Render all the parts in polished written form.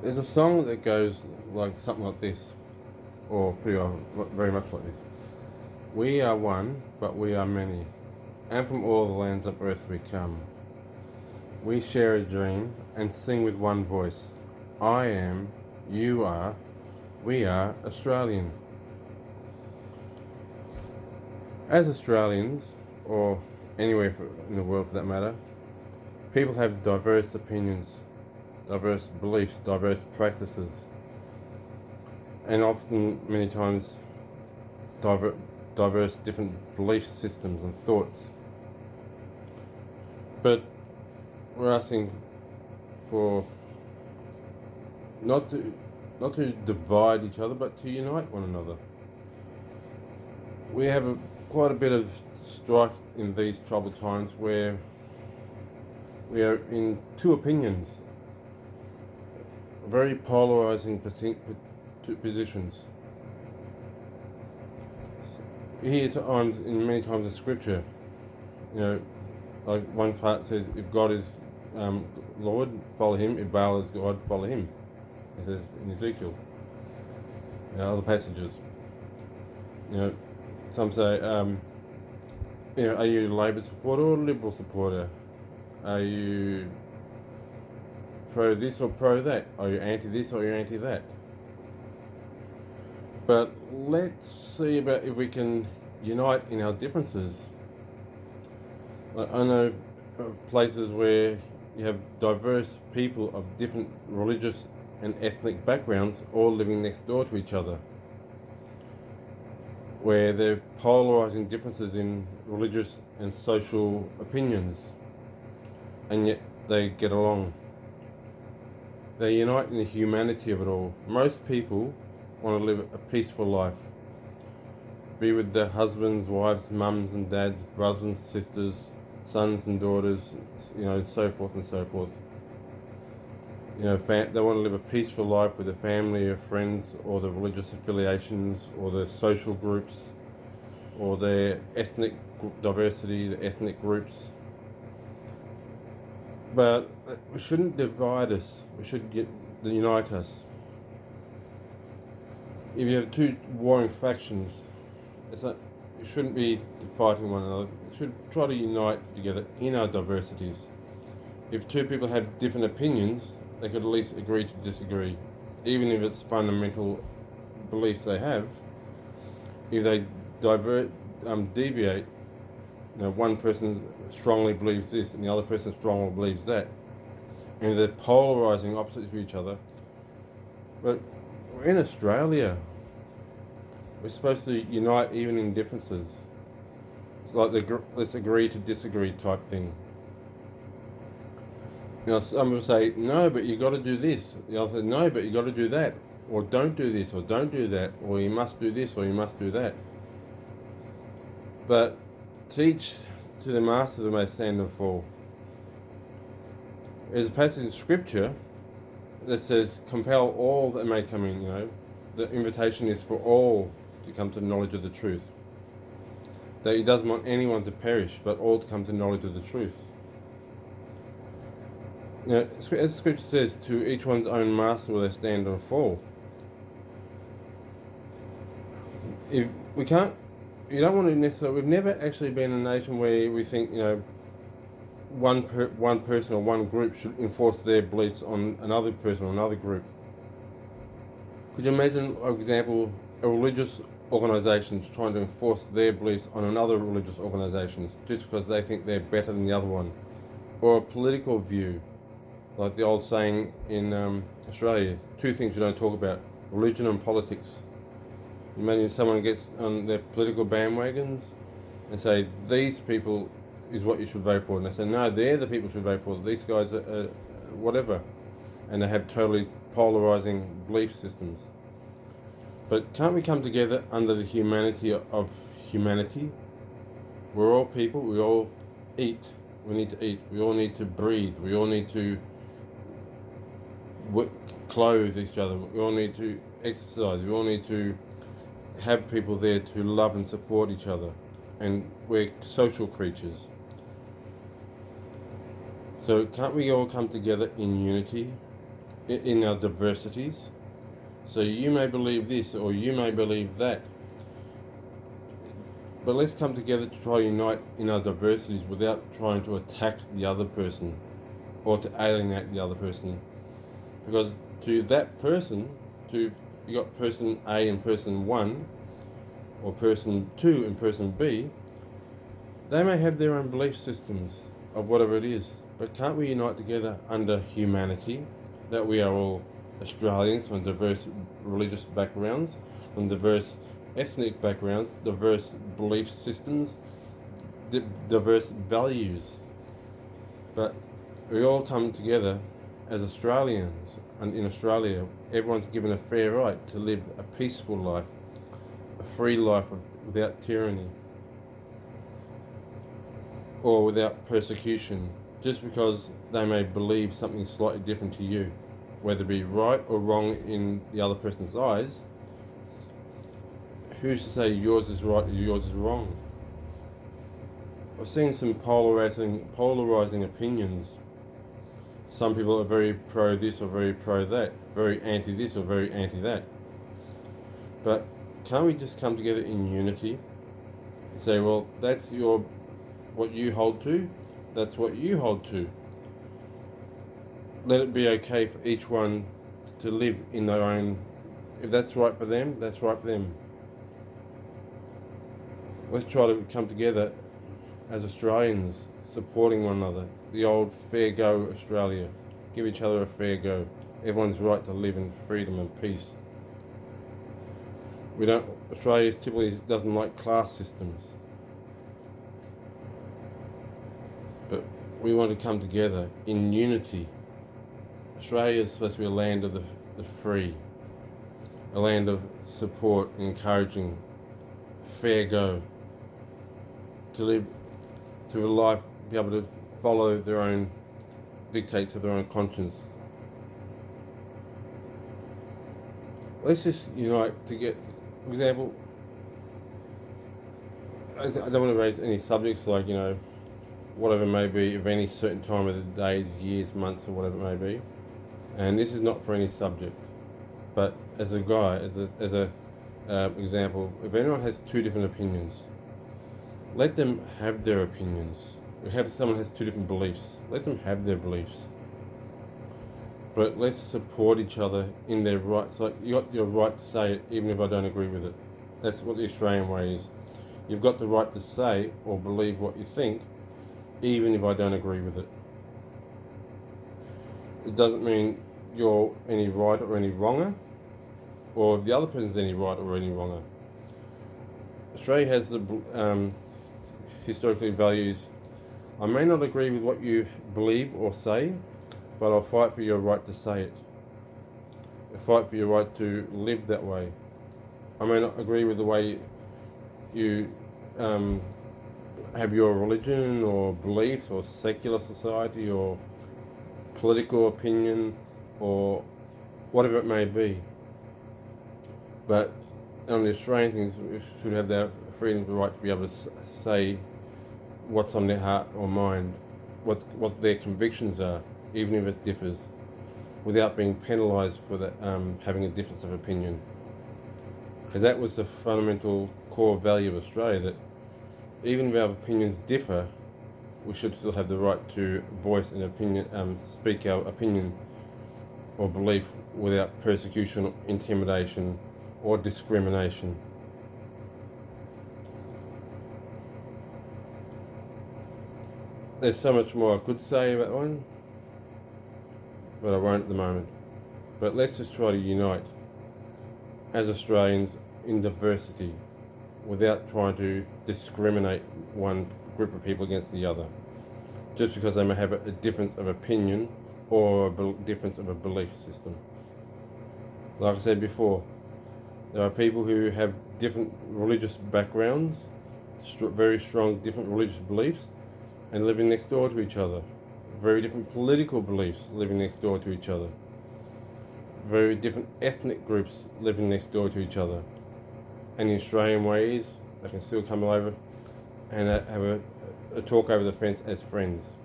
There's a song that goes like something like this, or pretty well, very much like this. We are one, but we are many, and from all the lands of earth we come. We share a dream and sing with one voice. I am, you are, we are Australian. As Australians, or anywhere in the world for that matter, people have diverse opinions, diverse beliefs, diverse practices, and often, many times, diver- diverse different belief systems and thoughts. But we're asking for not to not to divide each other, but to unite one another. We have quite a bit of strife in these troubled times where we are in two opinions, very polarizing positions. Here times, in many times in scripture, you know, like one part says, if God is Lord, follow him. If Baal is God, follow him. It says in Ezekiel. Other passages. You know, some say, are you a Labor supporter or a Liberal supporter? Are you pro this or pro that? Are you anti this or are you anti that? But let's see about if we can unite in our differences. Like, I know of places where you have diverse people of different religious and ethnic backgrounds all living next door to each other, where they're polarizing differences in religious and social opinions, and yet they get along. They unite in the humanity of it all. Most people want to live a peaceful life, be with their husbands, wives, mums and dads, brothers and sisters, sons and daughters, so forth and so forth. They want to live a peaceful life with their family or friends, or the religious affiliations, or the social groups, or their ethnic diversity, the ethnic groups. But we shouldn't divide us. We should unite us. If you have two warring factions, you shouldn't be fighting one another. We should try to unite together in our diversities. If two people have different opinions, they could at least agree to disagree, even if it's fundamental beliefs they have. If they deviate, one person strongly believes this and the other person strongly believes that, and they're polarizing opposites to each other. But we're in Australia. We're supposed to unite even in differences. It's like the let's agree to disagree type thing. Some will say, no, but you got to do this. The other say, no, but you got to do that. Or don't do this, or don't do that. Or you must do this, or you must do that. But teach to the master they may stand and fall. There's a passage in scripture that says, compel all that may come in. The invitation is for all to come to the knowledge of the truth. That he doesn't want anyone to perish, but all to come to knowledge of the truth. As scripture says, to each one's own master will they stand or fall. If we can't, you don't want to necessarily. We've never actually been a nation where we think one person or one group should enforce their beliefs on another person or another group. Could you imagine, for example, a religious organisation trying to enforce their beliefs on another religious organisation just because they think they're better than the other one? Or a political view, like the old saying in Australia, two things you don't talk about, religion and politics. Imagine someone gets on their political bandwagons and say, these people is what you should vote for. And they say, no, they're the people you should vote for. These guys are whatever. And they have totally polarizing belief systems. But can't we come together under the humanity of humanity? We're all people. We all eat. We need to eat. We all need to breathe. We all need to clothe each other. We all need to exercise. We all need to have people there to love and support each other. And we're social creatures. So can't we all come together in unity? in our diversities. So you may believe this or you may believe that. But let's come together to try to unite in our diversities without trying to attack the other person or to alienate the other person. Because to that person, you got person A and person 1, or person 2 and person B, they may have their own belief systems of whatever it is. But can't we unite together under humanity, that we are all Australians from diverse religious backgrounds, from diverse ethnic backgrounds, diverse belief systems, diverse values. But we all come together as Australians, and in Australia everyone's given a fair right to live a peaceful life, a free life without tyranny or without persecution, just because they may believe something slightly different to you, whether it be right or wrong in the other person's eyes. Who's to say yours is right or yours is wrong? I've seen some polarizing opinions. Some people are very pro this or very pro that, very anti this or very anti that. But can't we just come together in unity and say, well, that's what you hold to, that's what you hold to. Let it be okay for each one to live in their own. If that's right for them, that's right for them. Let's try to come together as Australians, supporting one another. The old fair go Australia. Give each other a fair go. Everyone's right to live in freedom and peace. Australia typically doesn't like class systems. But we want to come together in unity. Australia is supposed to be a land of the free, a land of support, encouraging, fair go, to live to a life, be able to follow their own dictates of their own conscience. Let's just unite to get, for example, I don't want to raise any subjects like, whatever it may be, of any certain time of the days, years, months, or whatever it may be. And this is not for any subject. But as a guy, as a example, if anyone has two different opinions, let them have their opinions. If someone has two different beliefs, let them have their beliefs. But let's support each other in their rights. Like, you got your right to say it, even if I don't agree with it. That's what the Australian way is. You've got the right to say or believe what you think, even if I don't agree with it. It doesn't mean you're any right or any wronger, or if the other person's any right or any wronger. Australia has the historically values. I may not agree with what you believe or say, but I'll fight for your right to say it. I'll fight for your right to live that way. I may not agree with the way you have your religion or beliefs or secular society or political opinion or whatever it may be. But on the Australian things, we should have that freedom, the right to be able to say what's on their heart or mind, what their convictions are, even if it differs, without being penalised for that, having a difference of opinion. Because that was the fundamental core value of Australia, that even if our opinions differ, we should still have the right to voice an opinion, speak our opinion or belief without persecution, intimidation, or discrimination. There's so much more I could say about that one, but I won't at the moment. But let's just try to unite as Australians in diversity without trying to discriminate one group of people against the other, just because they may have a difference of opinion or a difference of a belief system. Like I said before, there are people who have different religious backgrounds, very strong different religious beliefs, and living next door to each other. Very different political beliefs living next door to each other. Very different ethnic groups living next door to each other. And the Australian way is they can still come over and have a talk over the fence as friends.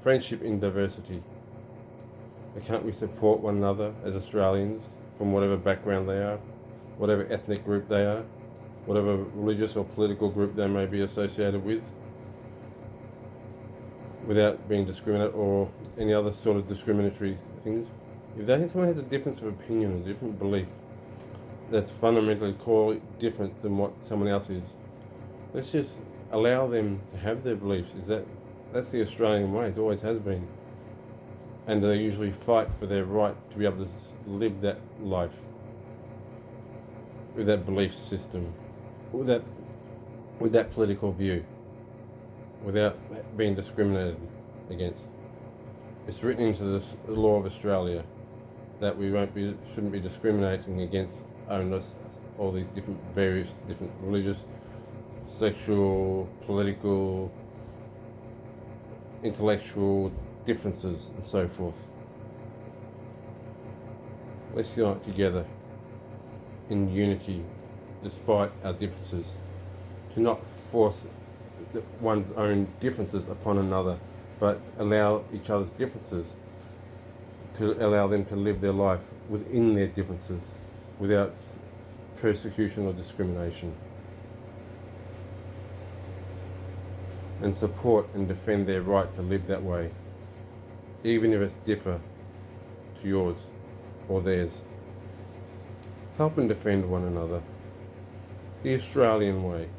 Friendship in diversity. Why can't we support one another as Australians from whatever background they are, whatever ethnic group they are, whatever religious or political group they may be associated with, without being discriminate or any other sort of discriminatory things? If they think someone has a difference of opinion, a different belief, that's fundamentally core different than what someone else is, let's just allow them to have their beliefs. That's the Australian way. It always has been, and they usually fight for their right to be able to live that life with that belief system, with that political view, without being discriminated against. It's written into the law of Australia that we shouldn't be discriminating against owners, all these various different religious, sexual, political, intellectual differences and so forth. Let's unite together in unity despite our differences, to not force one's own differences upon another, but allow each other's differences to allow them to live their life within their differences without persecution or discrimination, and support and defend their right to live that way, even if it's differ to yours or theirs. Help and defend one another the Australian way.